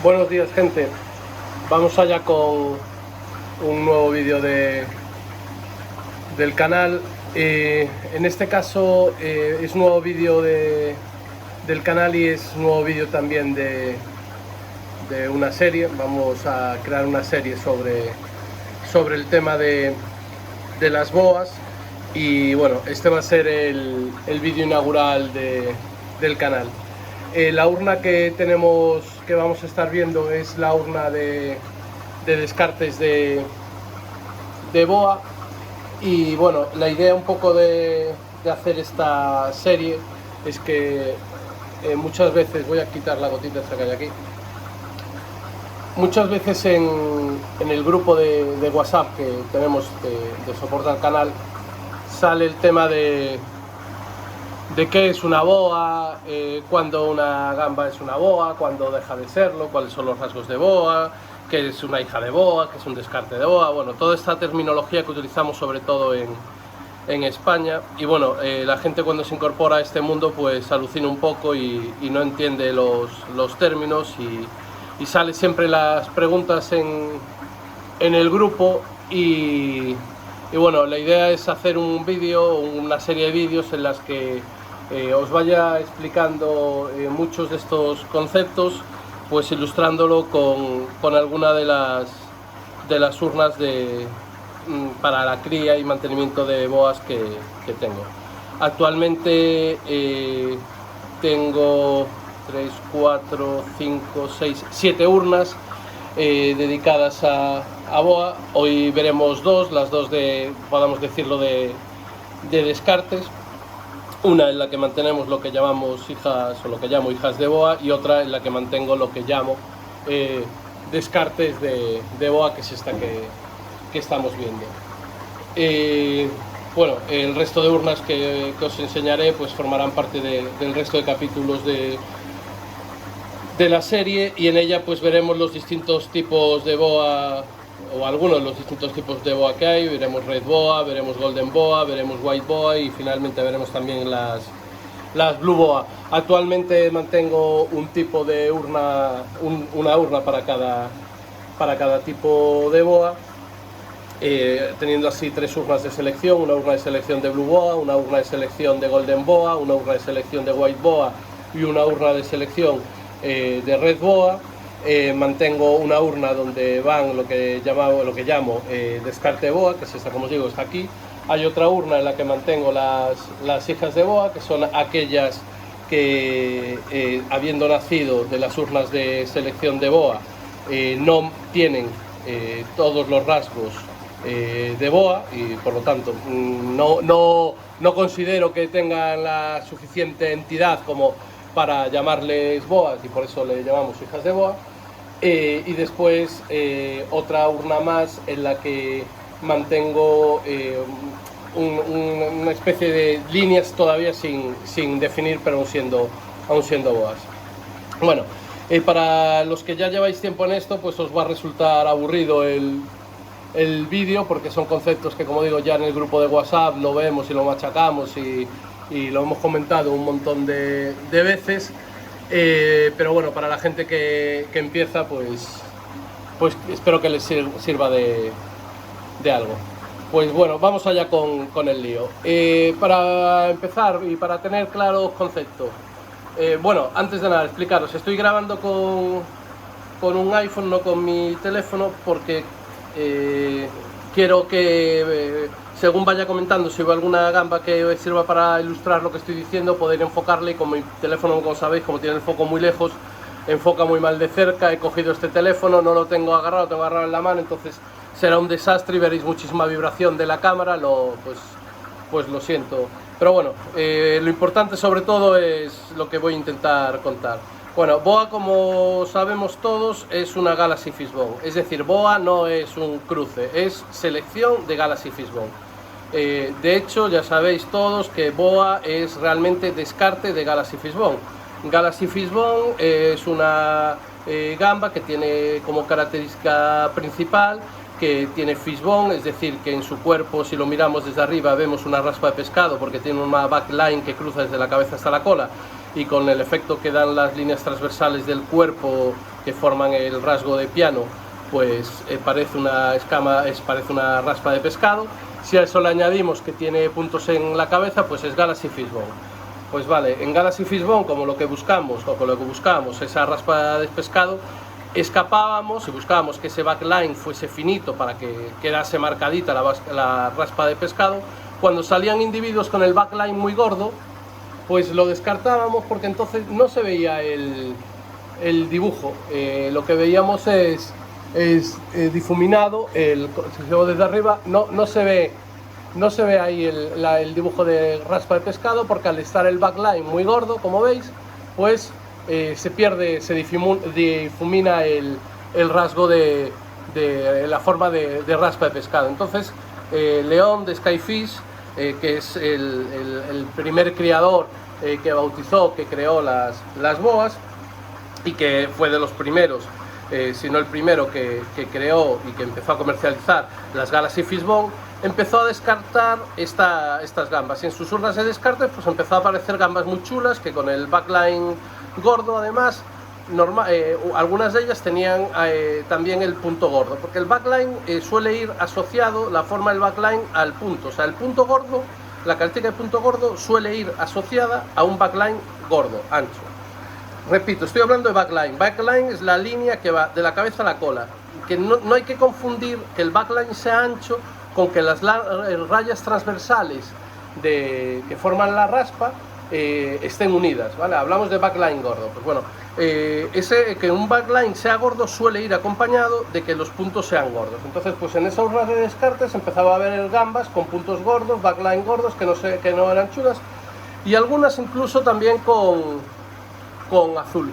Buenos días, gente. Vamos allá con un nuevo vídeo del canal. En este caso es nuevo vídeo del canal y es nuevo vídeo también de una serie. Vamos a crear una serie sobre el tema de las boas. Y bueno, este va a ser el vídeo inaugural del canal. La urna que vamos a estar viendo es la urna de descartes de boa. Y bueno, la idea un poco de hacer esta serie es que muchas veces, voy a quitar la gotita esta que hay aquí, muchas veces en el grupo de WhatsApp que tenemos de soporte al canal sale el tema de qué es una boa, cuándo una gamba es una boa, cuándo deja de serlo, cuáles son los rasgos de boa, qué es una hija de boa, qué es un descarte de boa. Bueno, toda esta terminología que utilizamos sobre todo en España. Y bueno, la gente cuando se incorpora a este mundo pues alucina un poco y no entiende los términos y sale siempre las preguntas en el grupo y bueno, la idea es hacer un vídeo, una serie de vídeos en las que os vaya explicando muchos de estos conceptos, pues ilustrándolo con alguna de las urnas para la cría y mantenimiento de boas que tengo. Actualmente tengo 3, 4, 5, 6, 7 urnas dedicadas a boa. Hoy veremos las dos podamos decirlo, de descartes. Una en la que mantenemos lo que llamamos hijas, o lo que llamo hijas de boa, y otra en la que mantengo lo que llamo descartes de boa, que es esta que estamos viendo. Bueno, el resto de urnas que os enseñaré pues formarán parte del resto de capítulos de la serie, y en ella pues veremos los distintos tipos de boa, o algunos de los distintos tipos de boa que hay. Veremos red boa, veremos golden boa, veremos white boa y finalmente veremos también las blue boa. Actualmente mantengo un tipo de urna, una urna para cada tipo de boa, teniendo así 3 urnas de selección: una urna de selección de blue boa, una urna de selección de golden boa, una urna de selección de white boa y una urna de selección de red boa. Mantengo una urna donde van lo que llamo descarte de boa, que es esta, como os digo, está aquí. Hay otra urna en la que mantengo las hijas de boa, que son aquellas que habiendo nacido de las urnas de selección de boa no tienen todos los rasgos de boa y por lo tanto no considero que tengan la suficiente entidad como para llamarles boas, y por eso le llamamos hijas de boa. Y después otra urna más en la que mantengo una especie de líneas todavía sin definir, pero aún siendo boas. Bueno, para los que ya lleváis tiempo en esto, pues os va a resultar aburrido el vídeo, porque son conceptos que, como digo, ya en el grupo de WhatsApp lo vemos y lo machacamos y lo hemos comentado un montón de veces. Pero bueno, para la gente que empieza, pues espero que les sirva de algo. Pues bueno, vamos allá con el lío. Para empezar y para tener claros conceptos, bueno, antes de nada explicaros, estoy grabando con un iPhone, no con mi teléfono, porque quiero que según vaya comentando, si veo alguna gamba que sirva para ilustrar lo que estoy diciendo, poder enfocarle. Y con mi teléfono, como sabéis, como tiene el foco muy lejos, enfoca muy mal de cerca. He cogido este teléfono, no lo tengo agarrado en la mano, entonces será un desastre y veréis muchísima vibración de la cámara. Pues lo siento. Pero bueno, lo importante sobre todo es lo que voy a intentar contar. Bueno, boa, como sabemos todos, es una Galaxy Fishbone. Es decir, boa no es un cruce, es selección de Galaxy Fishbone. De hecho, ya sabéis todos que boa es realmente descarte de Galaxy Fishbone. Galaxy Fishbone es una gamba que tiene como característica principal que tiene fishbone, es decir, que en su cuerpo, si lo miramos desde arriba, vemos una raspa de pescado porque tiene una backline que cruza desde la cabeza hasta la cola, y con el efecto que dan las líneas transversales del cuerpo que forman el rasgo de piano, pues parece una escama, parece una raspa de pescado. Si a eso le añadimos que tiene puntos en la cabeza, pues es Galaxy Fishbone. Pues vale, en Galaxy Fishbone, como lo que buscamos, o con lo que buscábamos, esa raspa de pescado, escapábamos y buscábamos que ese backline fuese finito para que quedase marcadita la raspa de pescado. Cuando salían individuos con el backline muy gordo, pues lo descartábamos, porque entonces no se veía el dibujo. Lo que veíamos es difuminado, si veo desde arriba no se ve ahí el dibujo de raspa de pescado, porque al estar el backline muy gordo, como veis, pues se pierde, se difumina el rasgo de la forma de raspa de pescado. Entonces León de Skyfish, que es el primer criador que bautizó, que creó las boas, y que fue de los primeros, si no el primero que creó y que empezó a comercializar las Galaxy Fishbone, empezó a descartar estas gambas, y en sus urnas de descarte pues empezó a aparecer gambas muy chulas, que con el backline gordo, además, algunas de ellas tenían también el punto gordo, porque el backline suele ir asociado, la forma del backline, al punto. O sea, el punto gordo, la característica de punto gordo suele ir asociada a un backline gordo, ancho. Repito, estoy hablando de backline. Backline es la línea que va de la cabeza a la cola, que no hay que confundir que el backline sea ancho con que las rayas transversales que forman la raspa estén unidas, ¿vale? Hablamos de backline gordo. Pues bueno, que un backline sea gordo suele ir acompañado de que los puntos sean gordos. Entonces, pues en esa urna de descartes empezaba a haber gambas con puntos gordos, backline gordos, que no eran chulas, y algunas incluso también con azul.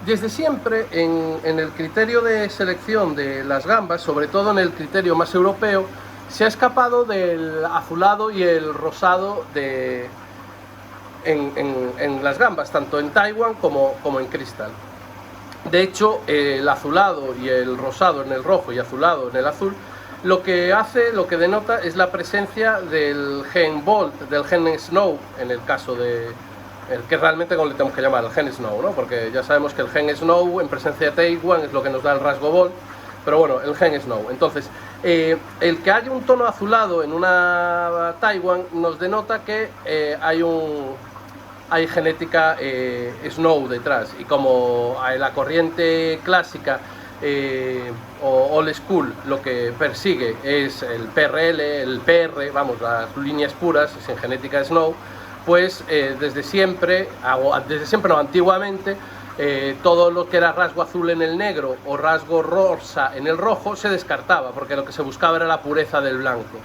Desde siempre en el criterio de selección de las gambas, sobre todo en el criterio más europeo, se ha escapado del azulado y el rosado en las gambas, tanto en Taiwan como en Crystal. De hecho, el azulado y el rosado en el rojo y azulado en el azul, lo que denota es la presencia del gen Bolt, del gen Snow, en el caso de el que realmente como le tenemos que llamar, el gen Snow, ¿no? Porque ya sabemos que el gen Snow en presencia de Taiwan es lo que nos da el rasgo Bolt, pero bueno, el gen Snow. Entonces, el que haya un tono azulado en una Taiwan nos denota que hay genética Snow detrás, y como la corriente clásica o old school lo que persigue es el PRL, el PR, vamos, las líneas puras sin genética Snow, pues desde siempre no, antiguamente, todo lo que era rasgo azul en el negro o rasgo rosa en el rojo se descartaba, porque lo que se buscaba era la pureza del blanco.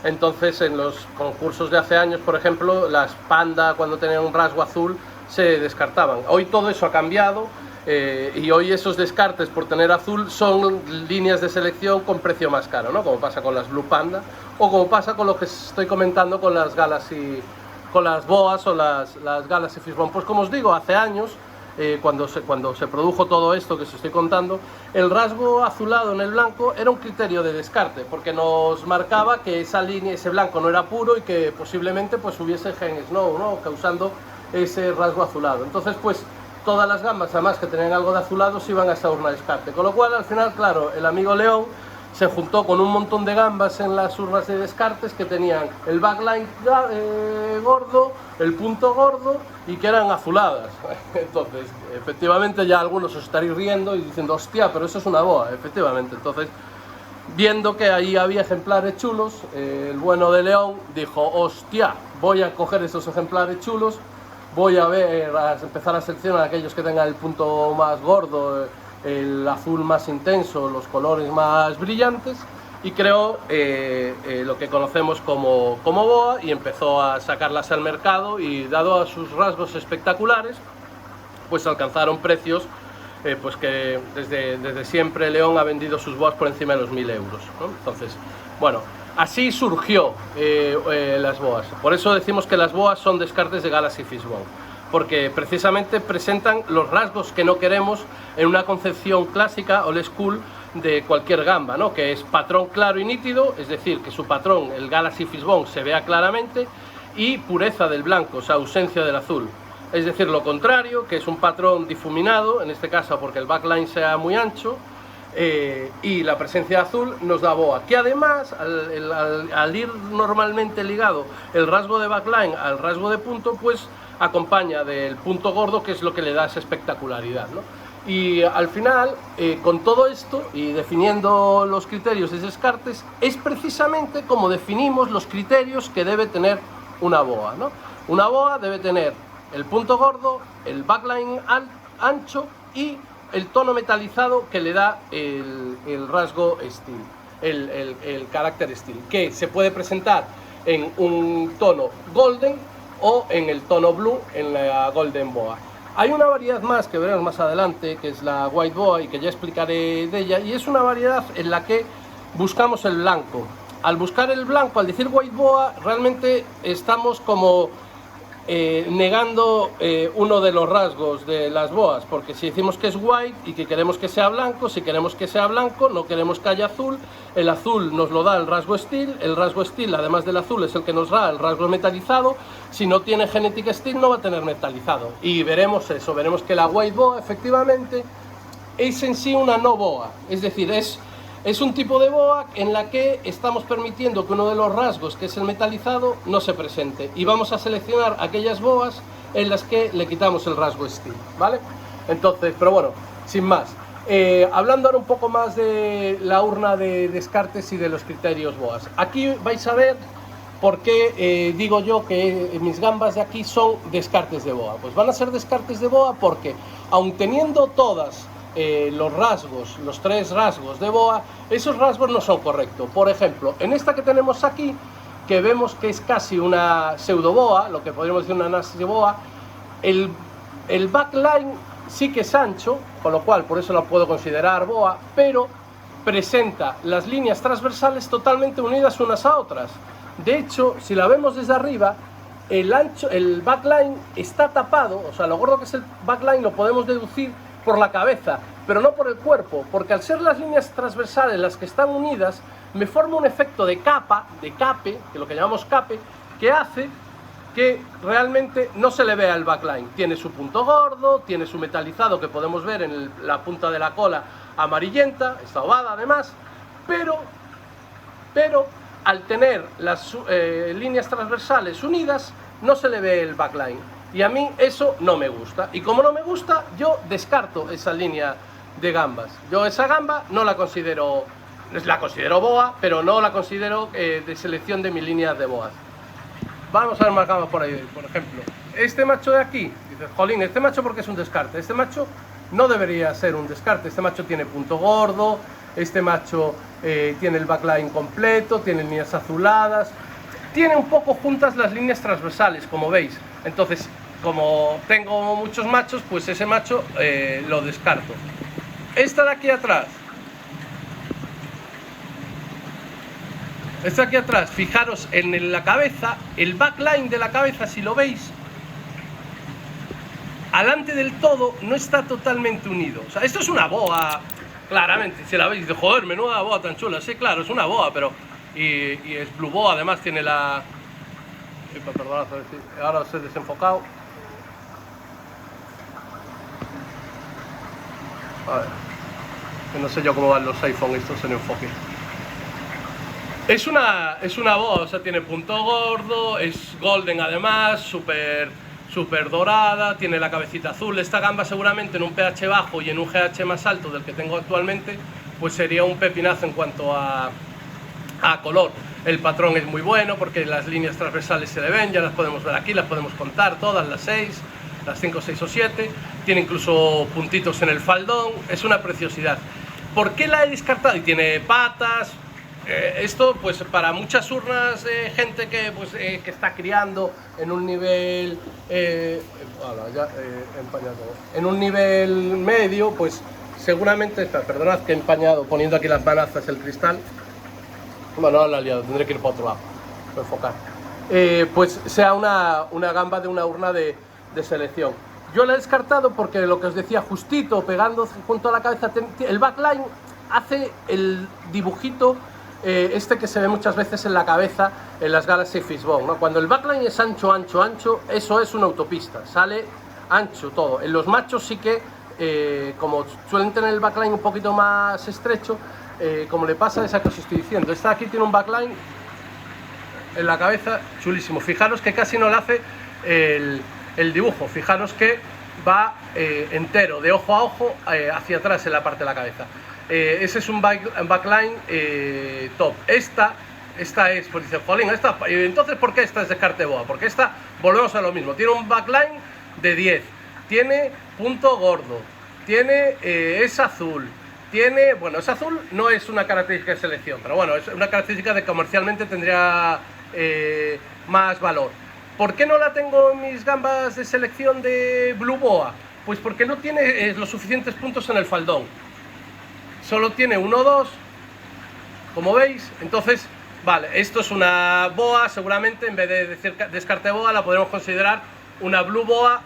Entonces, en los concursos de hace años, por ejemplo, las Panda, cuando tenían un rasgo azul, se descartaban. Hoy todo eso ha cambiado, y hoy esos descartes por tener azul son líneas de selección con precio más caro, ¿no? Como pasa con las Blue Panda, o como pasa con lo que estoy comentando con las Galaxy, con las boas o las Galaxy Fishbone. Pues como os digo, hace años, cuando se produjo todo esto que os estoy contando, el rasgo azulado en el blanco era un criterio de descarte, porque nos marcaba que esa línea, ese blanco no era puro, y que posiblemente pues hubiese gen Snow, ¿no? Causando ese rasgo azulado. Entonces, pues todas las gambas, además, que tenían algo de azulado, se iban a esa urna de descarte, con lo cual al final, claro, el amigo León se juntó con un montón de gambas en las urnas de descartes que tenían el backline gordo, el punto gordo, y que eran azuladas. Entonces, efectivamente, ya algunos os estaréis riendo y diciendo, hostia, pero eso es una boa. Efectivamente, entonces, viendo que ahí había ejemplares chulos, el bueno de León dijo, hostia, voy a coger esos ejemplares chulos, voy a empezar a seleccionar aquellos que tengan el punto más gordo, el azul más intenso, los colores más brillantes, y creó lo que conocemos como boa, y empezó a sacarlas al mercado, y dado a sus rasgos espectaculares, pues alcanzaron precios pues que desde siempre León ha vendido sus boas por encima de los 1000 euros, ¿no? Entonces, bueno, así surgió las boas. Por eso decimos que las boas son descartes de Galaxy Fishbone, porque precisamente presentan los rasgos que no queremos en una concepción clásica old school de cualquier gamba, ¿no? Que es patrón claro y nítido, es decir, que su patrón, el Galaxy Fishbone, se vea claramente, y pureza del blanco, o sea, ausencia del azul. es decir, lo contrario, que es un patrón difuminado, en este caso porque el backline sea muy ancho, y la presencia azul nos da boa, que además al ir normalmente ligado el rasgo de backline al rasgo de punto, pues acompaña del punto gordo, que es lo que le da esa espectacularidad, ¿no? Y al final, con todo esto y definiendo los criterios de Descartes, es precisamente como definimos los criterios que debe tener una boa, ¿no? Una boa debe tener el punto gordo, el backline ancho y el tono metalizado que le da el rasgo steel, el carácter steel, que se puede presentar en un tono golden o en el tono blue en la golden boa. Hay una variedad más que veremos más adelante, que es la white boa, y que ya explicaré de ella, y es una variedad en la que buscamos el blanco. Al buscar el blanco, al decir white boa, realmente estamos como negando uno de los rasgos de las boas, porque si decimos que es white y que queremos que sea blanco, si queremos que sea blanco, no queremos que haya azul. El azul nos lo da el rasgo steel, el rasgo steel, además del azul, es el que nos da el rasgo metalizado. Si no tiene genetic steel, no va a tener metalizado, y veremos eso, veremos que la white boa efectivamente es en sí una no boa, es decir, es un tipo de boa en la que estamos permitiendo que uno de los rasgos, que es el metalizado, no se presente, y vamos a seleccionar aquellas boas en las que le quitamos el rasgo steel, ¿vale? Entonces, pero bueno, sin más, hablando ahora un poco más de la urna de Descartes y de los criterios boas. Aquí vais a ver por qué digo yo que mis gambas de aquí son Descartes de boa. Pues van a ser Descartes de boa porque, aun teniendo todas los rasgos, los tres rasgos de boa, esos rasgos no son correctos. Por ejemplo, en esta que tenemos aquí, que vemos que es casi una pseudo boa, lo que podríamos decir una nasi boa, el backline sí que es ancho, con lo cual por eso lo puedo considerar boa, pero presenta las líneas transversales totalmente unidas unas a otras. De hecho, si la vemos desde arriba, el backline está tapado, o sea, lo gordo que es el backline lo podemos deducir por la cabeza, pero no por el cuerpo, porque al ser las líneas transversales las que están unidas, me forma un efecto de capa, de cape, que lo que llamamos cape, que hace que realmente no se le vea el backline. Tiene su punto gordo, tiene su metalizado que podemos ver en la punta de la cola amarillenta, está ovada además, pero al tener las líneas transversales unidas, no se le ve el backline. Y a mí eso no me gusta. Y como no me gusta, yo descarto esa línea de gambas. Yo esa gamba no la considero boa, pero no la considero de selección de mis líneas de boas. Vamos a ver más gambas por ahí. Por ejemplo, este macho de aquí, dices, jolín, este macho porque es un descarte. Este macho no debería ser un descarte. Este macho tiene punto gordo, este macho tiene el backline completo, tiene líneas azuladas, tiene un poco juntas las líneas transversales, como veis. Entonces, como tengo muchos machos, pues ese macho lo descarto. Esta de aquí atrás, fijaros en la cabeza, el backline de la cabeza, si lo veis, alante del todo no está totalmente unido. O sea, esto es una boa, claramente, si la veis, de joder, menuda boa tan chula. Sí, claro, es una boa, pero... Y es blue boa, además tiene la... Perdón, ahora os he desenfocado. A ver, que no sé yo cómo van los iPhone estos en enfoque. Es una boa, o sea, tiene punto gordo, es golden además, súper dorada, tiene la cabecita azul. Esta gamba seguramente en un pH bajo y en un GH más alto del que tengo actualmente, pues sería un pepinazo en cuanto a color. El patrón es muy bueno porque las líneas transversales se le ven, ya las podemos ver aquí, las podemos contar todas, las 6, las 5, 6 o 7, tiene incluso puntitos en el faldón, es una preciosidad. ¿Por qué la he descartado? Y tiene patas. Esto pues para muchas urnas de gente que, pues, que está criando en un nivel en un nivel medio, pues seguramente, perdonad que he empañado poniendo aquí las manazas el cristal. Bueno, no la he liado, tendré que ir para otro lado, para enfocar. Pues sea una gamba de una urna de selección. Yo la he descartado porque lo que os decía, justito, pegando junto a la cabeza, el backline hace el dibujito este que se ve muchas veces en la cabeza en las Galaxy Fishbone, ¿no? Cuando el backline es ancho, eso es una autopista, sale ancho todo. En los machos sí que, como suelen tener el backline un poquito más estrecho, como le pasa a esa que os estoy diciendo, esta aquí tiene un backline en la cabeza chulísimo. Fijaros que casi no le hace el dibujo, fijaros que va entero, de ojo a ojo, hacia atrás en la parte de la cabeza. Ese es un backline top. Esta es, pues dice, jolín, entonces ¿por qué esta es descarte boa? Porque esta, volvemos a lo mismo, tiene un backline de 10, tiene punto gordo, tiene, es azul, tiene, bueno, es azul, no es una característica de selección, pero bueno, es una característica de comercialmente tendría más valor. ¿Por qué no la tengo en mis gambas de selección de Blue Boa? Pues porque no tiene los suficientes puntos en el faldón. Solo tiene 1 o 2, como veis. Entonces, vale, esto es una boa, seguramente en vez de decir descarte boa la podemos considerar una Blue Boa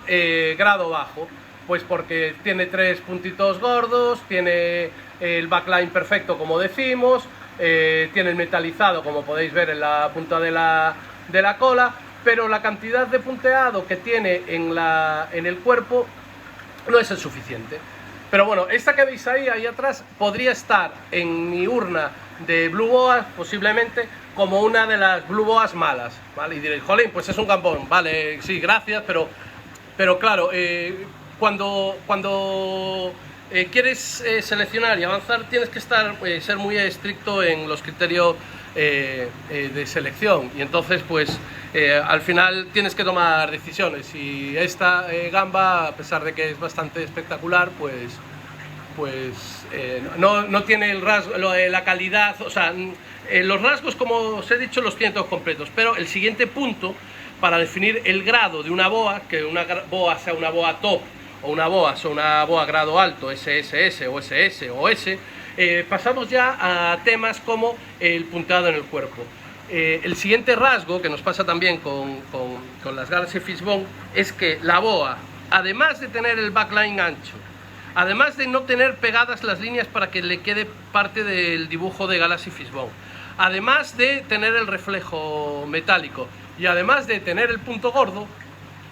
grado bajo. Pues porque tiene 3 puntitos gordos, tiene el backline perfecto como decimos, tiene el metalizado como podéis ver en la punta de la cola, pero la cantidad de punteado que tiene en el cuerpo no es el suficiente. Pero bueno, esta que veis ahí atrás podría estar en mi urna de Blue Boas posiblemente como una de las Blue Boas malas, ¿vale? Y diréis, jolín, pues es un gambón, vale, sí, gracias, pero claro, cuando quieres seleccionar y avanzar tienes que ser muy estricto en los criterios de selección, y entonces pues al final tienes que tomar decisiones, y esta gamba, a pesar de que es bastante espectacular, pues no tiene el rasgo, la calidad, o sea, los rasgos, como os he dicho, los tiene todos completos, pero el siguiente punto para definir el grado de una boa, que una boa sea una boa top o una boa sea una boa grado alto, SSS o SS o S, pasamos ya a temas como el punteado en el cuerpo. El siguiente rasgo que nos pasa también con las Galaxy Fishbone es que la boa, además de tener el backline ancho, además de no tener pegadas las líneas para que le quede parte del dibujo de Galaxy Fishbone, además de tener el reflejo metálico y además de tener el punto gordo,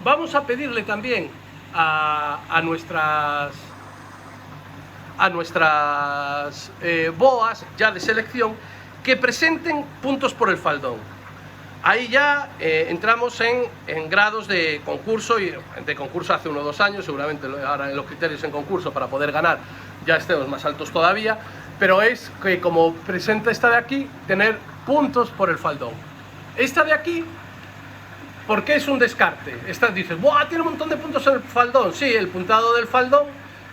vamos a pedirle también a nuestras boas ya de selección que presenten puntos por el faldón. Ahí ya entramos en grados de concurso, y de concurso hace 1 o 2 años, seguramente ahora en los criterios en concurso para poder ganar ya estemos más altos todavía, pero es que como presenta esta de aquí, tener puntos por el faldón. Esta de aquí, ¿por qué es un descarte? Esta dices, ¡buah! Tiene un montón de puntos en el faldón. Sí, el punteado del faldón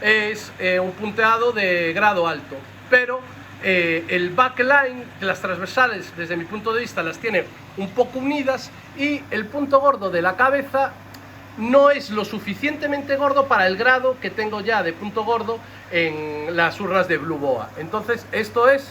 es un punteado de grado alto, pero el backline de las transversales, desde mi punto de vista, las tiene un poco unidas, y el punto gordo de la cabeza no es lo suficientemente gordo para el grado que tengo ya de punto gordo en las urnas de Blue Boa. Entonces esto es,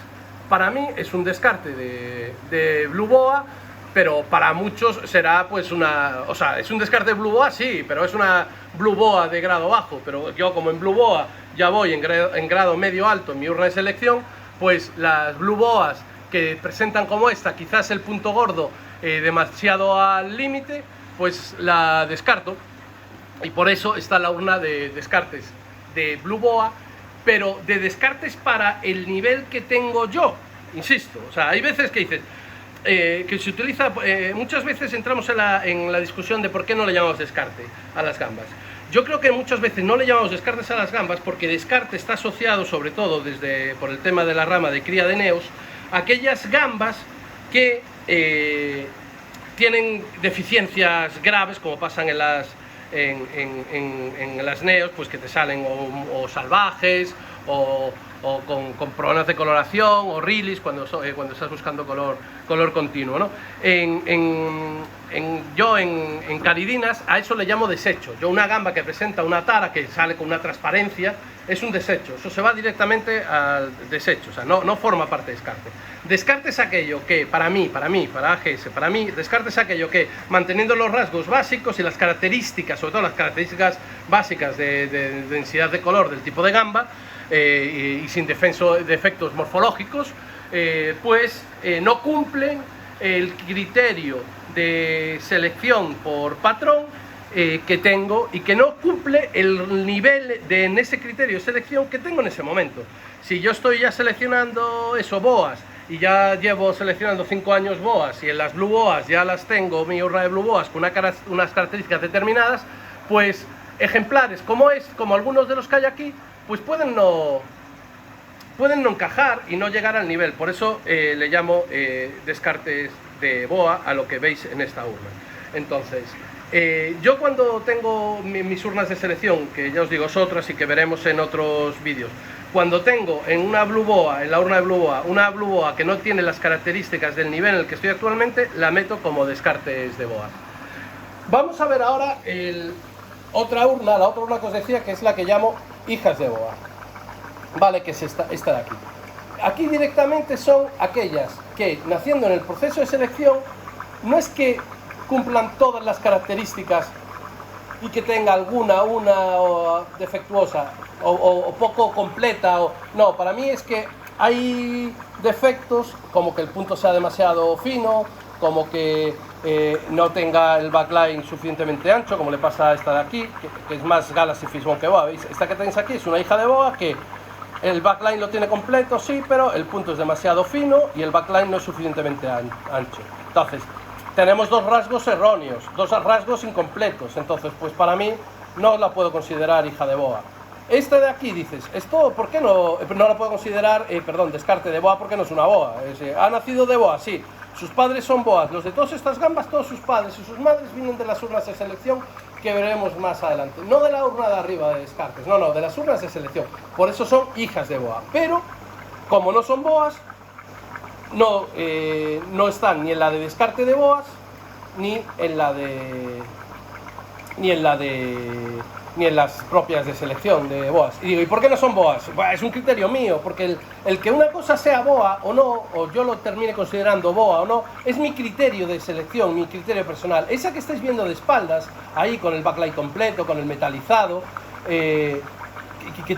para mí, es un descarte de Blue Boa, pero para muchos será pues o sea, es un descarte de Blue Boa, sí, pero es una Blue Boa de grado bajo. Pero yo, como en Blue Boa ya voy en grado medio alto en mi urna de selección, pues las Blue Boas que presentan como esta, quizás el punto gordo demasiado al límite, pues la descarto, y por eso está la urna de descartes de Blue Boa, pero de descartes para el nivel que tengo yo, insisto. O sea, hay veces que dices que se utiliza, muchas veces entramos en la discusión de por qué no le llamamos descarte a las gambas. Yo creo que muchas veces no le llamamos descartes a las gambas porque descarte está asociado, sobre todo por el tema de la rama de cría de neos, a aquellas gambas que tienen deficiencias graves, como pasan en las neos, pues que te salen o salvajes o con problemas de coloración, o rilis cuando estás buscando color continuo, ¿no? Yo en caridinas a eso le llamo desecho. Yo, una gamba que presenta una tara que sale con una transparencia, es un desecho. Eso se va directamente al desecho, o sea, no forma parte de descarte. Descarte es aquello que, para AGS, descarte es aquello que, manteniendo los rasgos básicos y las características, sobre todo las características básicas de densidad de color del tipo de gamba, y sin defectos morfológicos, pues no cumplen el criterio de selección por patrón que tengo y que no cumple el nivel en ese criterio de selección que tengo en ese momento. Si yo estoy ya seleccionando eso, boas, y ya llevo seleccionando 5 años boas, y en las blue boas ya las tengo, mi urna de blue boas, con unas características determinadas, pues ejemplares como algunos de los que hay aquí, pues pueden no encajar y no llegar al nivel. Por eso le llamo descartes de boa a lo que veis en esta urna. Entonces, yo cuando tengo mis urnas de selección, que ya os digo, es otras y que veremos en otros vídeos, cuando tengo en una blue boa, en la urna de blue boa, una blue boa que no tiene las características del nivel en el que estoy actualmente, la meto como descartes de boa. Vamos a ver ahora la otra urna que os decía, que es la que llamo hijas de boa. Vale, que es esta de aquí. Aquí directamente son aquellas que, naciendo en el proceso de selección, no es que cumplan todas las características y que tenga una defectuosa o poco completa. No, para mí es que hay defectos como que el punto sea demasiado fino, como que no tenga el backline suficientemente ancho, como le pasa a esta de aquí, que es más Galaxy Fishbone que boa. ¿Veis? Esta que tenéis aquí es una hija de boa que el backline lo tiene completo, sí, pero el punto es demasiado fino y el backline no es suficientemente ancho. Entonces, tenemos dos rasgos erróneos, dos rasgos incompletos. Entonces, pues para mí no la puedo considerar hija de boa. Esta de aquí dices, esto, ¿por qué no la puedo considerar, descarte de boa, porque no es una boa? Ha nacido de boa, sí. Sus padres son boas. Los de todas estas gambas, todos sus padres y sus madres vienen de las urnas de selección que veremos más adelante. No de la urna de arriba de descartes, no, de las urnas de selección. Por eso son hijas de boa. Pero, como no son boas, no están ni en la de descarte de boas, ni en las propias de selección de boas. Y digo, ¿y por qué no son boas? Bueno, es un criterio mío, porque el que una cosa sea boa o no, o yo lo termine considerando boa o no, es mi criterio de selección, mi criterio personal. Esa que estáis viendo de espaldas, ahí con el backlight completo, con el metalizado, que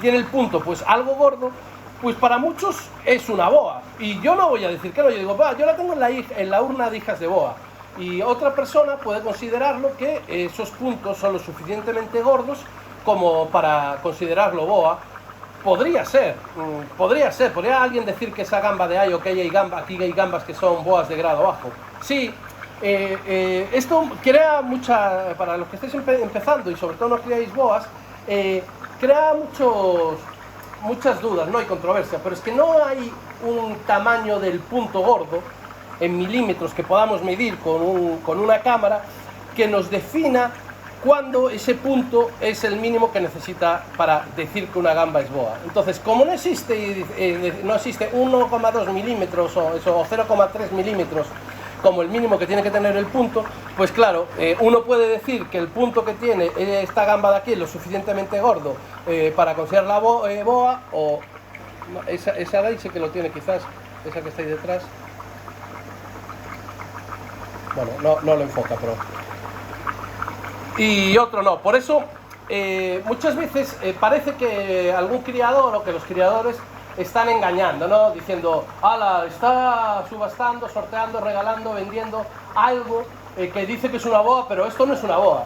tiene el punto pues algo gordo, pues para muchos es una boa. Y yo no voy a decir que no, yo digo, yo la tengo en la urna de hijas de boa. Y otra persona puede considerarlo que esos puntos son lo suficientemente gordos como para considerarlo boa. Podría podría alguien decir que esa gamba de ahí, o que aquí hay gambas que son boas de grado bajo. Sí, esto crea para los que estéis empezando y sobre todo no creáis boas, crea muchas dudas, no hay controversia, pero es que no hay un tamaño del punto gordo en milímetros que podamos medir con una cámara que nos defina cuándo ese punto es el mínimo que necesita para decir que una gamba es boa. Entonces, como no existe 1,2 milímetros o 0,3 milímetros como el mínimo que tiene que tener el punto, pues claro, uno puede decir que el punto que tiene esta gamba de aquí es lo suficientemente gordo para considerarla boa, o esa de ahí sí que lo tiene quizás, esa que está ahí detrás. Bueno, no lo enfoca, pero... Y otro no. Por eso, muchas veces parece que algún criador o que los criadores están engañando, ¿no? Diciendo, ala, está subastando, sorteando, regalando, vendiendo algo que dice que es una boa, pero esto no es una boa.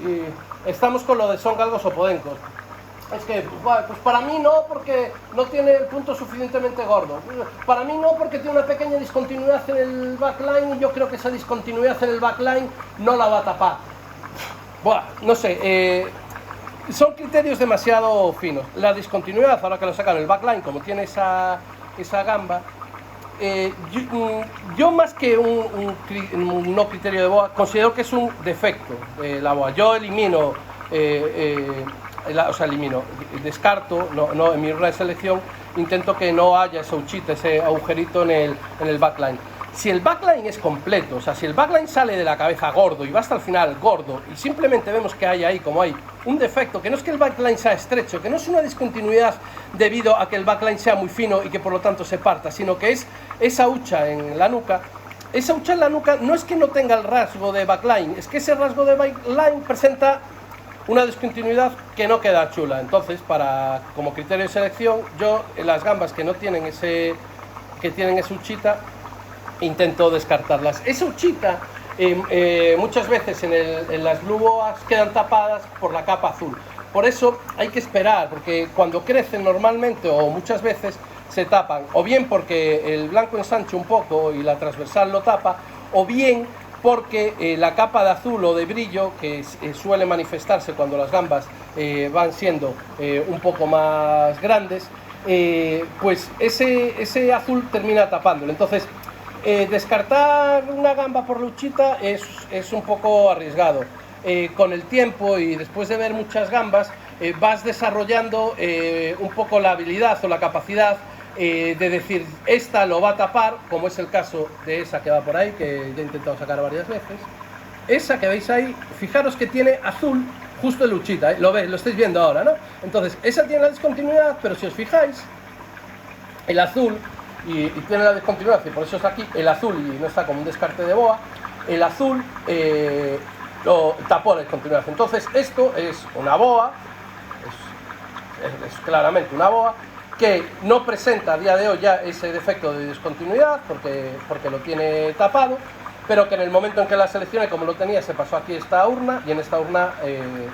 Y estamos con lo de son galgos o podencos. Es que, pues para mí no, porque no tiene el punto suficientemente gordo. Para mí no, porque tiene una pequeña discontinuidad en el backline y yo creo que esa discontinuidad en el backline no la va a tapar. Buah, no sé, son criterios demasiado finos. La discontinuidad, ahora que lo sacan el backline, como tiene esa gamba, yo más que un no criterio de boa, considero que es un defecto la boa. Yo elimino... descarto, no en mi urna de selección, intento que no haya esa huchita, ese agujerito en el backline. Si el backline es completo, o sea, si el backline sale de la cabeza gordo y va hasta el final gordo, y simplemente vemos que hay ahí como hay un defecto, que no es que el backline sea estrecho, que no es una discontinuidad debido a que el backline sea muy fino y que por lo tanto se parta, sino que es esa hucha en la nuca. Esa hucha en la nuca no es que no tenga el rasgo de backline, es que ese rasgo de backline presenta una discontinuidad que no queda chula. Entonces, como criterio de selección, yo en las gambas que tienen esa huchita, intento descartarlas. Esa huchita muchas veces en las blue boas quedan tapadas por la capa azul. Por eso hay que esperar, porque cuando crecen normalmente o muchas veces se tapan, o bien porque el blanco ensancha un poco y la transversal lo tapa, o bien porque la capa de azul o de brillo que suele manifestarse cuando las gambas van siendo un poco más grandes, pues ese azul termina tapándolo. Entonces, descartar una gamba por luchita es un poco arriesgado. Con el tiempo y después de ver muchas gambas, vas desarrollando un poco la habilidad o la capacidad de decir, esta lo va a tapar, como es el caso de esa que va por ahí, que ya he intentado sacar varias veces. Esa que veis ahí, fijaros que tiene azul justo en luchita, lo estáis viendo ahora, ¿no? Entonces, esa tiene la discontinuidad, pero si os fijáis, el azul, y tiene la discontinuidad, y por eso está aquí, el azul, y no está como un descarte de boa, el azul lo tapó la discontinuidad. Entonces, esto es una boa, es claramente una boa, que no presenta a día de hoy ya ese defecto de discontinuidad porque lo tiene tapado, pero que en el momento en que la seleccioné, como lo tenía, se pasó aquí esta urna y en esta urna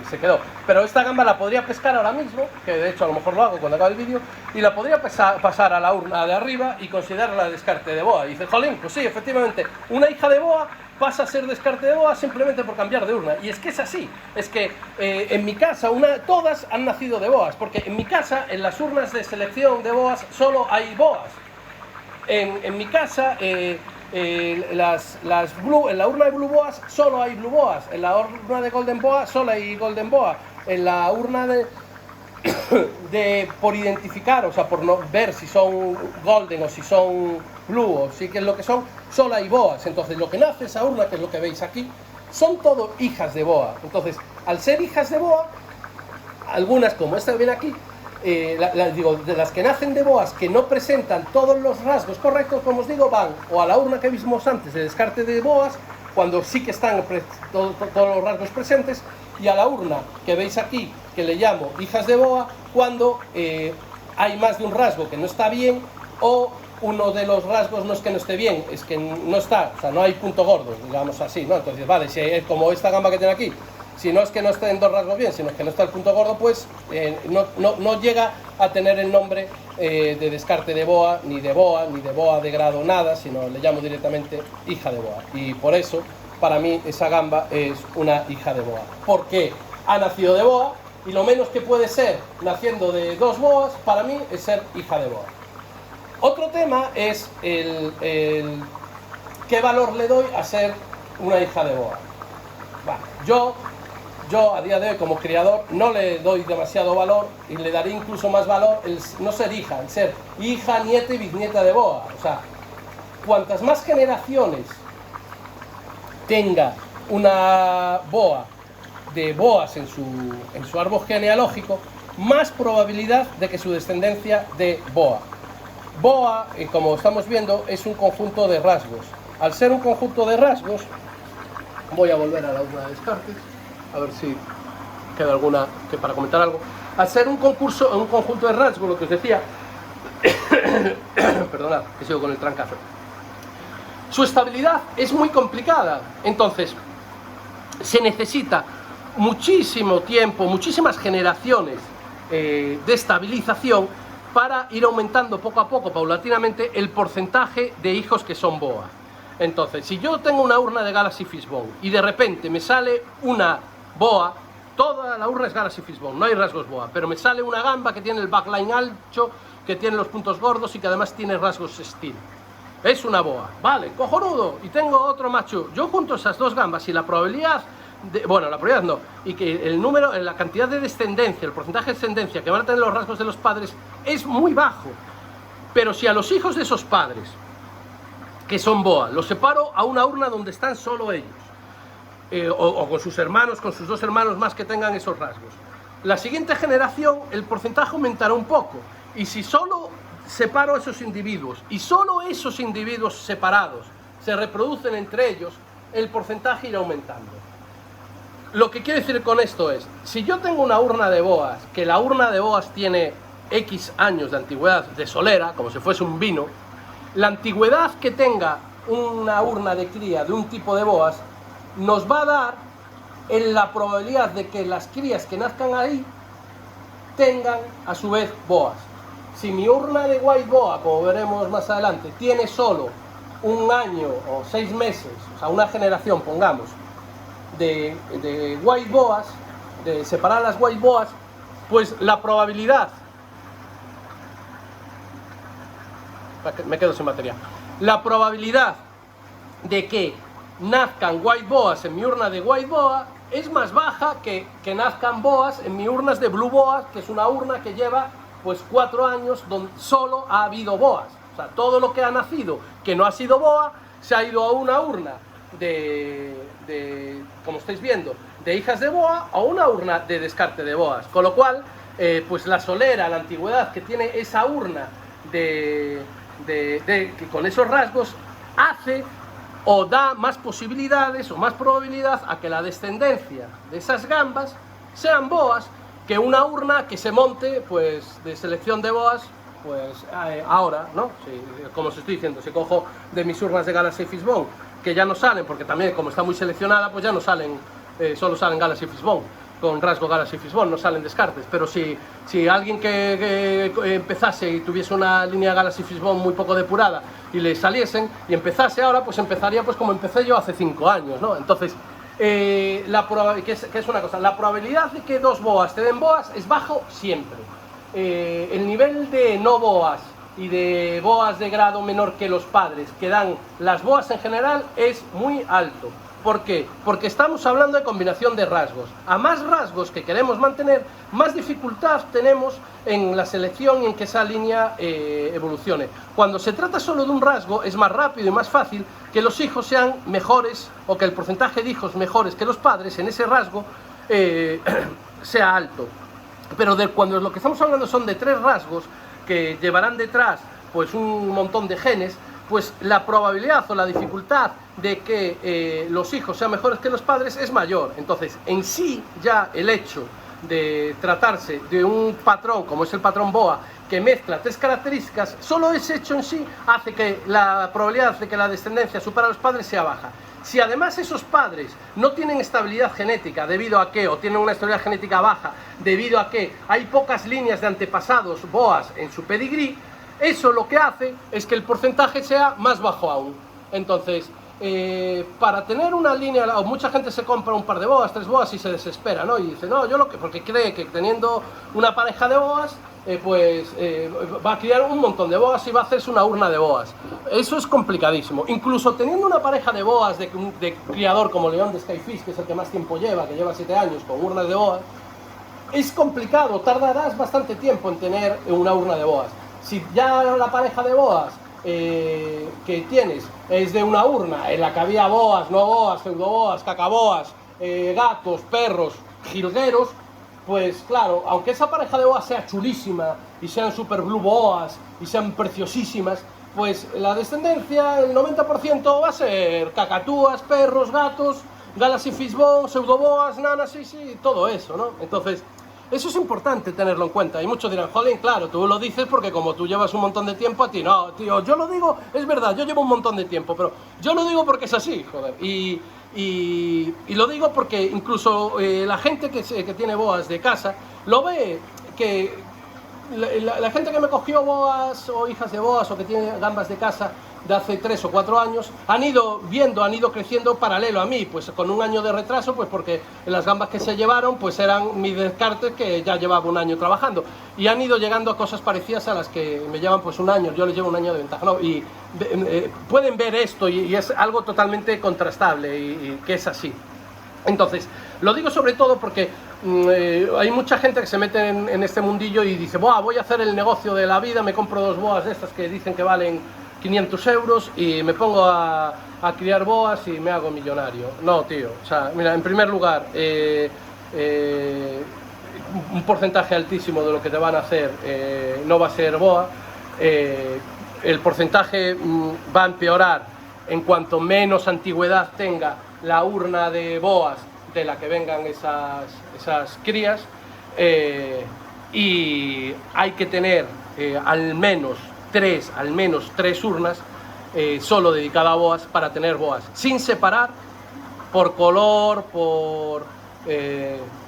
se quedó. Pero esta gamba la podría pescar ahora mismo, que de hecho a lo mejor lo hago cuando acabe el vídeo, y la podría pasar a la urna de arriba y considerarla descarte de boa. Y dice, jolín, pues sí, efectivamente, una hija de boa pasa a ser descarte de boa simplemente por cambiar de urna. Y es que es así, es que en mi casa todas han nacido de boas, porque en mi casa, en las urnas de selección de boas, solo hay boas. En mi casa, en la urna de blue boas solo hay blue boas, en la urna de golden boa solo hay golden boa, en la urna por identificar, o sea, por no ver si son golden o si son blue o si que es lo que son, solo hay boas. Entonces lo que nace esa urna, que es lo que veis aquí, son todo hijas de boa. Entonces, al ser hijas de boa, algunas como esta que viene aquí, digo, de las que nacen de boas que no presentan todos los rasgos correctos, como os digo, van o a la urna que vimos antes de descarte de boas, cuando sí que están todos los rasgos presentes, y a la urna que veis aquí, que le llamo hijas de boa, cuando hay más de un rasgo que no está bien, o uno de los rasgos no es que no esté bien, es que no está, o sea, no hay punto gordo, digamos así, ¿no? Entonces, vale, si es como esta gamba que tiene aquí, si no es que no estén dos rasgos bien, sino que no está el punto gordo, pues no llega a tener el nombre de descarte de boa, ni de boa de grado, nada, sino le llamo directamente hija de boa. Y por eso, para mí, esa gamba es una hija de boa. Porque ha nacido de boa, y lo menos que puede ser naciendo de dos boas, para mí, es ser hija de boa. Otro tema es qué valor le doy a ser una hija de boa. Vale, yo a día de hoy como criador no le doy demasiado valor, y le daré incluso más valor el no ser hija, el ser hija, nieta y bisnieta de boa. O sea, cuantas más generaciones tenga una boa de boas en su árbol genealógico, más probabilidad de que su descendencia de boa. Boa, como estamos viendo, es un conjunto de rasgos. Al ser un conjunto de rasgos, voy a volver a la urna de descartes, a ver si queda alguna que para comentar algo. Al ser un conjunto de rasgos, lo que os decía, perdonad, que sigo con el trancazo, su estabilidad es muy complicada. Entonces, se necesita muchísimo tiempo, muchísimas generaciones de estabilización para ir aumentando poco a poco, paulatinamente, el porcentaje de hijos que son boa. Entonces, si yo tengo una urna de Galaxy Fishbone y de repente me sale una boa, toda la urna es Galaxy Fishbone, no hay rasgos boa, pero me sale una gamba que tiene el backline ancho, que tiene los puntos gordos y que además tiene rasgos steel. Es una boa, vale, cojonudo, y tengo otro macho. Yo junto esas dos gambas y la probabilidad, la probabilidad no, y que el número, la cantidad de descendencia, el porcentaje de descendencia que van a tener los rasgos de los padres es muy bajo. Pero si a los hijos de esos padres, que son boa, los separo a una urna donde están solo ellos, o con sus hermanos, con sus dos hermanos más que tengan esos rasgos, la siguiente generación el porcentaje aumentará un poco. Y si solo separo a esos individuos y solo esos individuos separados se reproducen entre ellos, el porcentaje irá aumentando. Lo que quiero decir con esto es, si yo tengo una urna de boas, que la urna de boas tiene X años de antigüedad de solera, como si fuese un vino, la antigüedad que tenga una urna de cría de un tipo de boas, nos va a dar la probabilidad de que las crías que nazcan ahí tengan a su vez boas. Si mi urna de white boa, como veremos más adelante, tiene solo un año o 6 meses, o sea, una generación, pongamos, de white boas, de separar las white boas, pues la probabilidad, me quedo sin batería, la probabilidad de que nazcan white boas en mi urna de white boa es más baja que nazcan boas en mi urnas de blue boas, que es una urna que lleva pues 4 años donde solo ha habido boas. O sea, todo lo que ha nacido que no ha sido boa se ha ido a una urna como estáis viendo, de hijas de boa a una urna de descarte de boas. Con lo cual, pues la solera, la antigüedad que tiene esa urna que con esos rasgos hace o da más posibilidades o más probabilidad a que la descendencia de esas gambas sean boas que una urna que se monte pues de selección de boas pues ahora, ¿no? Como os estoy diciendo, si cojo de mis urnas de Galaxy Fishbone, que ya no salen, porque también como está muy seleccionada, pues ya no salen, solo salen Galaxy Fishbone, con rasgo Galaxy Fishbone, no salen descartes. Pero si alguien que empezase y tuviese una línea Galaxy Fishbone muy poco depurada y le saliesen y empezase ahora, pues empezaría pues como empecé yo hace 5 años, ¿no? Entonces, que es una cosa, la probabilidad de que 2 boas te den boas es bajo siempre. El nivel de no boas y de boas de grado menor que los padres que dan las boas en general es muy alto. ¿Por qué? Porque estamos hablando de combinación de rasgos. A más rasgos que queremos mantener, más dificultad tenemos en la selección y en que esa línea evolucione. Cuando se trata solo de un rasgo, es más rápido y más fácil que los hijos sean mejores, o que el porcentaje de hijos mejores que los padres en ese rasgo sea alto. Pero cuando lo que estamos hablando son de 3 rasgos que llevarán detrás pues un montón de genes, pues la probabilidad o la dificultad de que los hijos sean mejores que los padres es mayor. Entonces, en sí ya el hecho de tratarse de un patrón, como es el patrón boa, que mezcla 3 características, solo ese hecho en sí hace que la probabilidad de que la descendencia supera a los padres sea baja. Si además esos padres no tienen estabilidad genética, debido a que, o tienen una estabilidad genética baja, debido a que hay pocas líneas de antepasados boas en su pedigrí, eso lo que hace es que el porcentaje sea más bajo aún. Entonces, para tener una línea, o mucha gente se compra un par de boas, 3 boas y se desespera, ¿no? Y dice, no, porque cree que teniendo una pareja de boas, va a criar un montón de boas y va a hacerse una urna de boas. Eso es complicadísimo. Incluso teniendo una pareja de boas de criador como León de Skyfish, que es el que más tiempo lleva, que lleva 7 años con urnas de boas, es complicado, tardarás bastante tiempo en tener una urna de boas. Si ya la pareja de boas que tienes es de una urna en la que había boas, no boas, pseudoboas, cacaboas, gatos, perros, jilgueros, pues claro, aunque esa pareja de boas sea chulísima y sean super blue boas y sean preciosísimas, pues la descendencia, el 90% va a ser cacatúas, perros, gatos, Galaxy Fishbone, pseudoboas, nanas, sí, todo eso, ¿no? Entonces, eso es importante tenerlo en cuenta. Y muchos dirán, jolín, claro, tú lo dices porque como tú llevas un montón de tiempo, a ti no, tío, yo lo digo, es verdad, yo llevo un montón de tiempo, pero yo lo digo porque es así, joder. Y lo digo porque incluso la gente que tiene boas de casa, lo ve que la gente que me cogió boas o hijas de boas o que tiene gambas de casa de hace 3 o 4 años, han ido creciendo paralelo a mí, pues con un año de retraso, pues porque las gambas que se llevaron pues eran mis descartes que ya llevaba un año trabajando, y han ido llegando a cosas parecidas a las que me llevan pues un año, yo les llevo un año de ventaja, ¿no? Y pueden ver esto y es algo totalmente contrastable y que es así. Entonces, lo digo sobre todo porque hay mucha gente que se mete en este mundillo y dice, voy a hacer el negocio de la vida, me compro 2 boas de estas que dicen que valen 500 euros y me pongo a criar boas y me hago millonario. No, tío, o sea, mira, en primer lugar, un porcentaje altísimo de lo que te van a hacer no va a ser boa, el porcentaje va a empeorar en cuanto menos antigüedad tenga la urna de boas de la que vengan esas crías, y hay que tener al menos tres urnas solo dedicada a boas para tener boas, sin separar por color,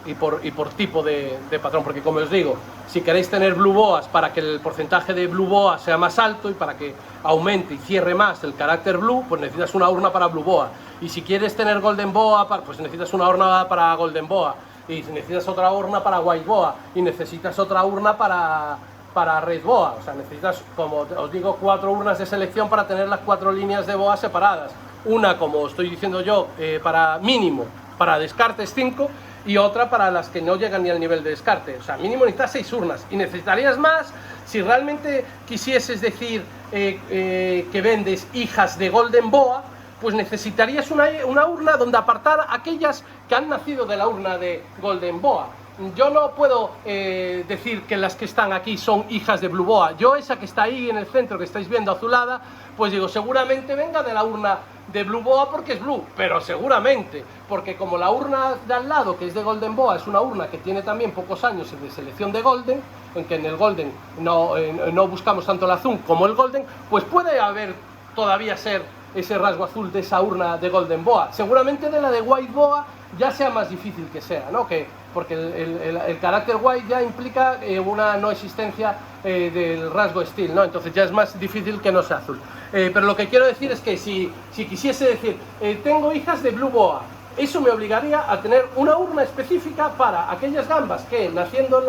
y por tipo de patrón, porque como os digo, si queréis tener blue boas para que el porcentaje de blue boa sea más alto y para que aumente y cierre más el carácter blue, pues necesitas una urna para blue boa, y si quieres tener golden boa, pues necesitas una urna para golden boa, y necesitas otra urna para white boa, y necesitas otra urna para red boa. O sea, necesitas, como os digo, 4 urnas de selección para tener las 4 líneas de boa separadas. Una, como estoy diciendo yo, para mínimo, para descartes 5, y otra para las que no llegan ni al nivel de descarte. O sea, mínimo necesitas 6 urnas, y necesitarías más si realmente quisieses decir que vendes hijas de golden boa. Pues necesitarías una urna donde apartar aquellas que han nacido de la urna de golden boa. Yo no puedo decir que las que están aquí son hijas de blue boa. Yo, esa que está ahí en el centro, que estáis viendo azulada, pues digo, seguramente venga de la urna de blue boa porque es blue, pero seguramente, porque como la urna de al lado, que es de golden boa, es una urna que tiene también pocos años de selección de golden, en que en el golden no buscamos tanto el azul como el golden, pues puede haber todavía ser ese rasgo azul de esa urna de golden boa. Seguramente de la de white boa ya sea más difícil que sea, ¿no? Porque el carácter white ya implica una no existencia del rasgo steel, ¿no? Entonces ya es más difícil que no sea azul. Pero lo que quiero decir es que si quisiese decir, tengo hijas de blue boa, eso me obligaría a tener una urna específica para aquellas gambas que, naciendo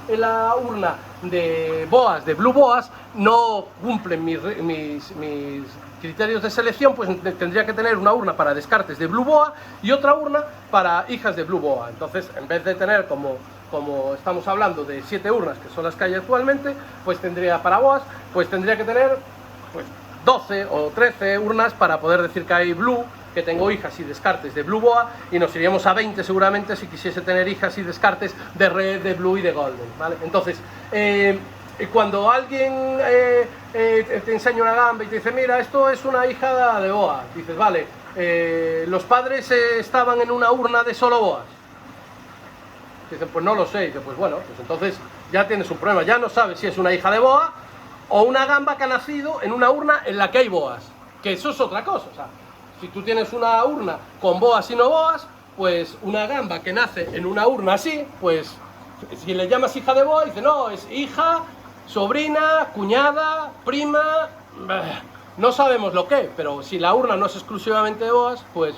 en la urna de boas, de blue boas, no cumplen mis criterios de selección. Pues tendría que tener una urna para descartes de blue boa y otra urna para hijas de blue boa. Entonces, en vez de tener, como estamos hablando, de 7 urnas, que son las que hay actualmente, pues tendría para boas, pues tendría que tener pues 12 o 13 urnas para poder decir que hay blue, que tengo hijas y descartes de blue boa, y nos iríamos a 20 seguramente si quisiese tener hijas y descartes de red, de blue y de golden, ¿vale? Entonces, cuando alguien te enseña una gamba y te dice, mira, esto es una hija de boa, dices, vale, los padres estaban en una urna de solo boas. Dicen, pues no lo sé. Y dice, pues bueno, pues entonces ya tienes un problema, ya no sabes si es una hija de boa o una gamba que ha nacido en una urna en la que hay boas, que eso es otra cosa. O sea, si tú tienes una urna con boas y no boas, pues una gamba que nace en una urna así, pues si le llamas hija de boa, dice, no, es hija, sobrina, cuñada, prima, no sabemos lo que, pero si la urna no es exclusivamente de boas, pues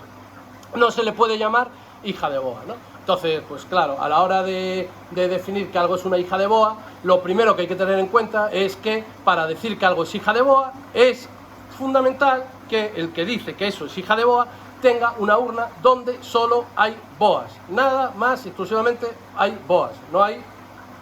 no se le puede llamar hija de boa, ¿no? Entonces, pues claro, a la hora de definir que algo es una hija de boa, lo primero que hay que tener en cuenta es que para decir que algo es hija de boa es fundamental que el que dice que eso es hija de boa tenga una urna donde solo hay boas, nada más, exclusivamente hay boas, no hay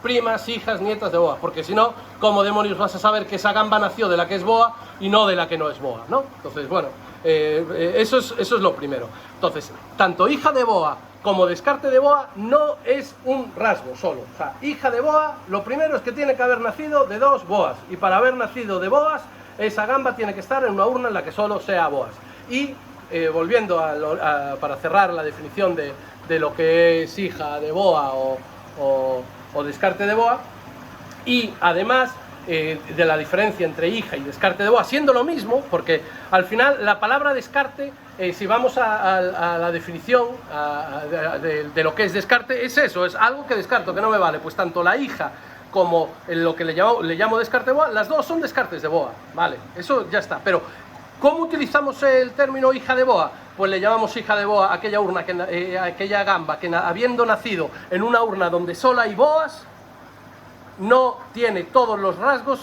primas, hijas, nietas de boa, porque si no, ¿cómo demonios vas a saber que esa gamba nació de la que es boa y no de la que no es boa, ¿no? Entonces, bueno, eso es lo primero. Entonces, tanto hija de boa como descarte de boa no es un rasgo solo. O sea, hija de boa, lo primero es que tiene que haber nacido de 2 boas, y para haber nacido de boas, esa gamba tiene que estar en una urna en la que solo sea boas. Y volviendo para cerrar la definición de lo que es hija de boa o descarte de boa, y además de la diferencia entre hija y descarte de boa, siendo lo mismo, porque al final la palabra descarte, si vamos a la definición de lo que es descarte, es eso, es algo que descarto, que no me vale. Pues tanto la hija como lo que le llamo descarte de boa, las dos son descartes de boa, vale, eso ya está. Pero ¿cómo utilizamos el término hija de boa? Pues le llamamos hija de boa a aquella urna, aquella gamba que habiendo nacido en una urna donde solo hay boas, no tiene todos los rasgos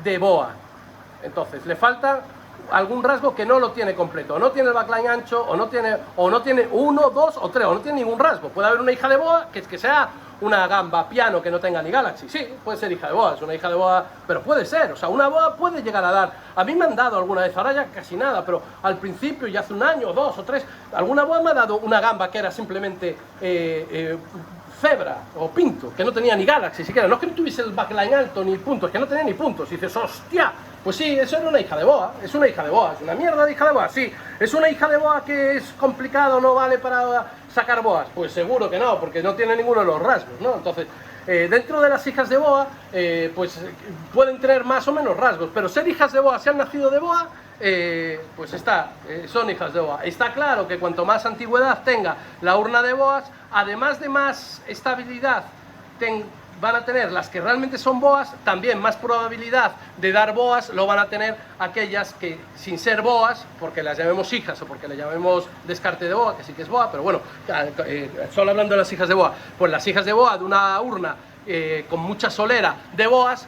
de boa. Entonces le falta algún rasgo que no lo tiene completo, o no tiene el backline ancho, o no tiene 1, 2 o 3, o no tiene ningún rasgo. Puede haber una hija de boa que sea una gamba piano que no tenga ni galaxy, sí, puede ser hija de boa, es una hija de boa, pero puede ser, o sea, una boa puede llegar a dar. A mí me han dado alguna vez, ahora ya casi nada, pero al principio, y hace un año, 2 o 3, alguna boa me ha dado una gamba que era simplemente cebra o pinto, que no tenía ni galaxy siquiera, no es que no tuviese el backline alto ni puntos, que no tenía ni puntos, y dices, hostia, pues sí, eso era una hija de boa, es una hija de boa, es una mierda de hija de boa, sí, es una hija de boa que es complicado, no vale para sacar boas, pues seguro que no, porque no tiene ninguno de los rasgos, ¿no? Entonces, Dentro de las hijas de boa, pues pueden tener más o menos rasgos, pero ser hijas de boa, si han nacido de boa, pues son hijas de boa. Está claro que cuanto más antigüedad tenga la urna de boas, además de más estabilidad van a tener las que realmente son boas, también más probabilidad de dar boas lo van a tener aquellas que, sin ser boas, porque las llamemos hijas o porque le llamemos descarte de boa, que sí que es boa, pero bueno, solo hablando de las hijas de boa, pues las hijas de boa de una urna con mucha solera de boas,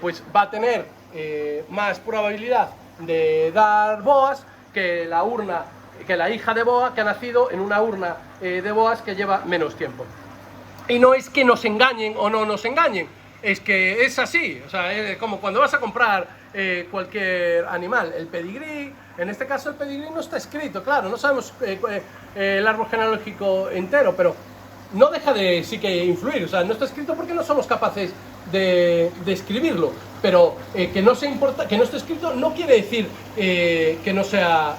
pues va a tener más probabilidad de dar boas que la hija de boa que ha nacido en una urna de boas que lleva menos tiempo. Y no es que nos engañen o no nos engañen, es que es así, o sea, es como cuando vas a comprar cualquier animal, el pedigrí, en este caso el pedigrí no está escrito, claro, no sabemos el árbol genealógico entero, pero no deja de sí que influir, o sea, no está escrito porque no somos capaces de escribirlo, pero que no esté escrito no quiere decir que no sea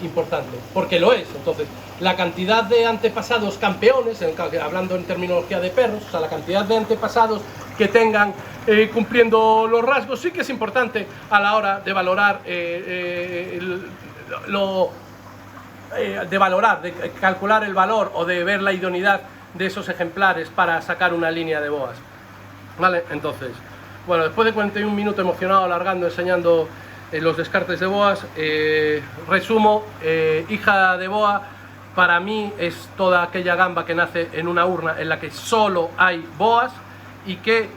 importante, porque lo es. Entonces, la cantidad de antepasados campeones, hablando en terminología de perros, o sea, la cantidad de antepasados que tengan cumpliendo los rasgos, sí que es importante a la hora de valorar de calcular el valor o de ver la idoneidad de esos ejemplares para sacar una línea de boas. ¿Vale? Entonces, bueno, después de 41 minutos emocionado, alargando, enseñando los descartes de boas, resumo, hija de boa, para mí es toda aquella gamba que nace en una urna en la que solo hay boas y que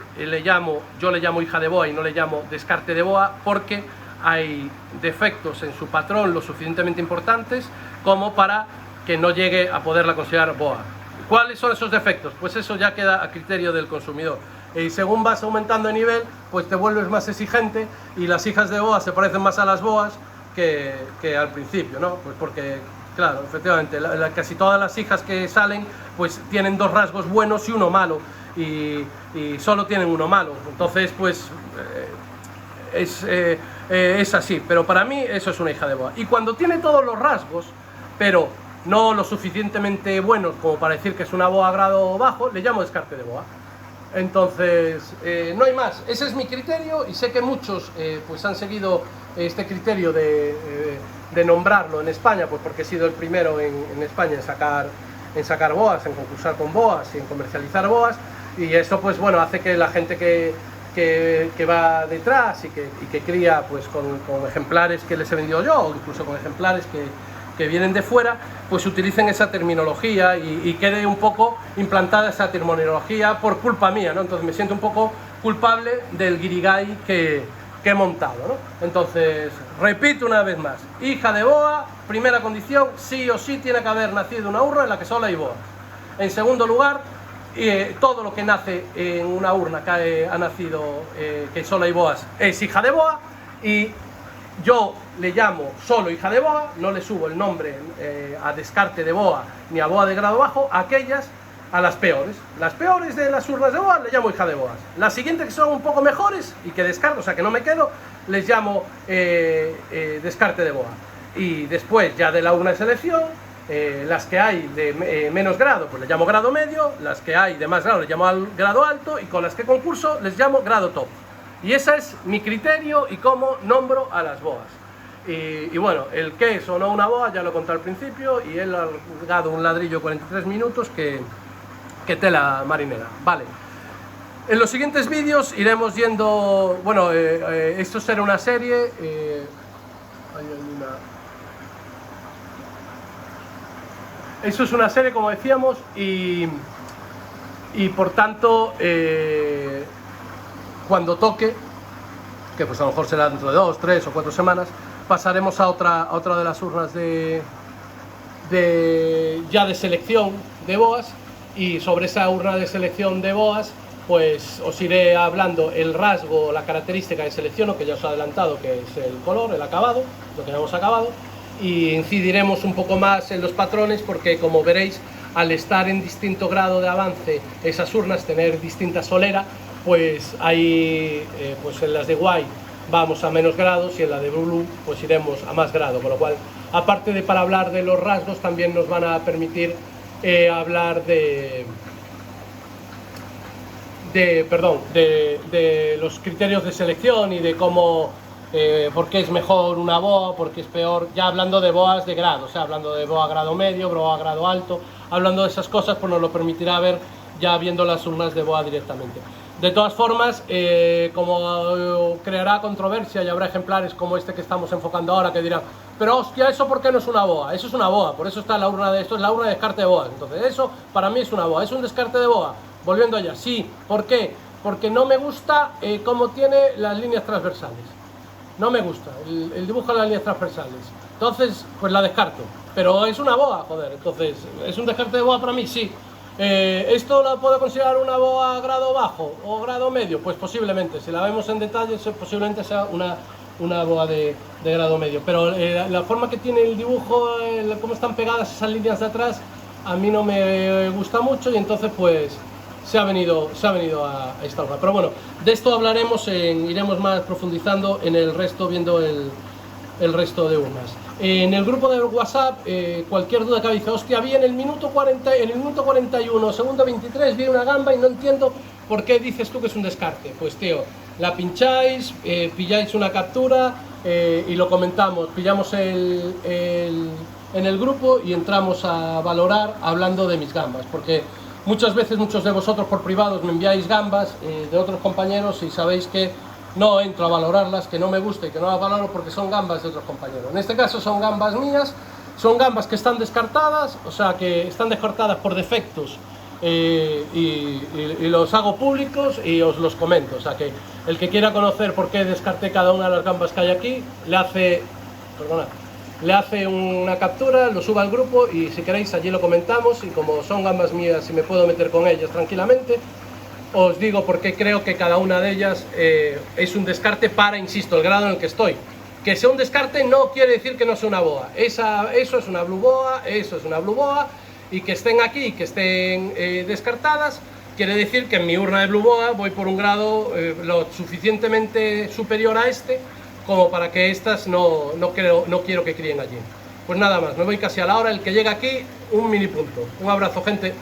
yo le llamo hija de boa y no le llamo descarte de boa porque hay defectos en su patrón lo suficientemente importantes como para que no llegue a poderla considerar boa. ¿Cuáles son esos defectos? Pues eso ya queda a criterio del consumidor. Y según vas aumentando de nivel, pues te vuelves más exigente y las hijas de boa se parecen más a las boas que al principio, ¿no? Pues porque, claro, efectivamente, casi todas las hijas que salen, pues tienen dos rasgos buenos y uno malo, y solo tienen uno malo. Entonces, pues, es así. Pero para mí eso es una hija de boa. Y cuando tiene todos los rasgos, pero no lo suficientemente buenos como para decir que es una boa grado bajo, le llamo descarte de boa. Entonces, no hay más. Ese es mi criterio y sé que muchos pues han seguido este criterio de nombrarlo en España, pues porque he sido el primero en España en sacar boas, en concursar con boas y en comercializar boas, y eso pues bueno hace que la gente que va detrás y que cría pues con ejemplares que les he vendido yo, o incluso con ejemplares que vienen de fuera, pues utilicen esa terminología y quede un poco implantada esa terminología por culpa mía, ¿no? Entonces me siento un poco culpable del guirigay que he montado, ¿no? Entonces, repito una vez más, hija de boa, primera condición, sí o sí tiene que haber nacido una urna en la que solo hay boas. En segundo lugar, todo lo que nace en una urna que ha nacido, que solo hay boas, es hija de boa, y yo le llamo solo hija de boa, no le subo el nombre a descarte de boa ni a boa de grado bajo, a las peores. Las peores de las urnas de boa le llamo hija de boas. Las siguientes que son un poco mejores y que descarto, o sea que no me quedo, les llamo descarte de boa. Y después ya de la urna de selección, las que hay de menos grado, pues le llamo grado medio, las que hay de más grado le llamo grado alto, y con las que concurso les llamo grado top. Y ese es mi criterio y cómo nombro a las boas. Y bueno, el qué es o no una boa ya lo conté al principio, y he largado un ladrillo 43 minutos que tela marinera. Vale. En los siguientes vídeos iremos yendo... Bueno, esto será una serie... Esto es una serie, como decíamos, y por tanto... cuando toque, que pues a lo mejor será dentro de 2, 3 o 4 semanas, pasaremos a otra de las urnas ya de selección de boas, y sobre esa urna de selección de boas pues os iré hablando el rasgo, la característica de selección, que ya os he adelantado, que es el color, el acabado, lo que hemos acabado, y incidiremos un poco más en los patrones porque, como veréis, al estar en distinto grado de avance esas urnas, tener distinta solera, pues hay, pues en las de white vamos a menos grados y en la de blue pues iremos a más grado, con lo cual, aparte de para hablar de los rasgos, también nos van a permitir hablar de los criterios de selección y de cómo, por qué es mejor una boa, por qué es peor, ya hablando de boas de grado, o sea, hablando de boa grado medio, boa grado alto, hablando de esas cosas, pues nos lo permitirá ver ya viendo las urnas de boa directamente. De todas formas, como creará controversia y habrá ejemplares como este que estamos enfocando ahora que dirán, pero hostia, ¿eso por qué no es una boa? Eso es una boa, por eso está la urna de esto, es la urna de descarte de boas. Entonces eso para mí es una boa, es un descarte de boa. Volviendo allá, sí, ¿por qué? Porque no me gusta cómo tiene las líneas transversales. No me gusta el dibujo de las líneas transversales. Entonces, pues la descarto. Pero es una boa, joder. Entonces, ¿es un descarte de boa para mí? Sí. ¿Esto lo puedo considerar una boa grado bajo o grado medio? Pues posiblemente. Si la vemos en detalle, posiblemente sea una boa de grado medio. Pero la forma que tiene el dibujo, cómo están pegadas esas líneas de atrás, a mí no me gusta mucho y entonces pues se ha venido a esta hoja. Pero bueno, de esto hablaremos, iremos más profundizando en el resto, viendo el resto de urnas. En el grupo de WhatsApp, cualquier duda que dice, hostia, vi en el minuto 41, segundo 23, vi una gamba y no entiendo por qué dices tú que es un descarte. Pues tío, la pincháis, pilláis una captura y lo comentamos, pillamos en el grupo y entramos a valorar hablando de mis gambas, porque muchas veces muchos de vosotros por privados me enviáis gambas de otros compañeros y sabéis que no entro a valorarlas, que no me gusta y que no las valoro porque son gambas de otros compañeros. En este caso son gambas mías, son gambas que están descartadas, o sea que están descartadas por defectos y los hago públicos y os los comento. O sea que el que quiera conocer por qué descarté cada una de las gambas que hay aquí, le hace una captura, lo suba al grupo y si queréis allí lo comentamos, y como son gambas mías y me puedo meter con ellas tranquilamente, os digo por qué creo que cada una de ellas es un descarte para, insisto, el grado en el que estoy. Que sea un descarte no quiere decir que no sea una boa. Eso es una blue boa, eso es una blue boa, y que estén aquí, que estén descartadas, quiere decir que en mi urna de blue boa voy por un grado lo suficientemente superior a este como para que estas no quiero que críen allí. Pues nada más, me voy casi a la hora. El que llega aquí, un mini punto. Un abrazo, gente.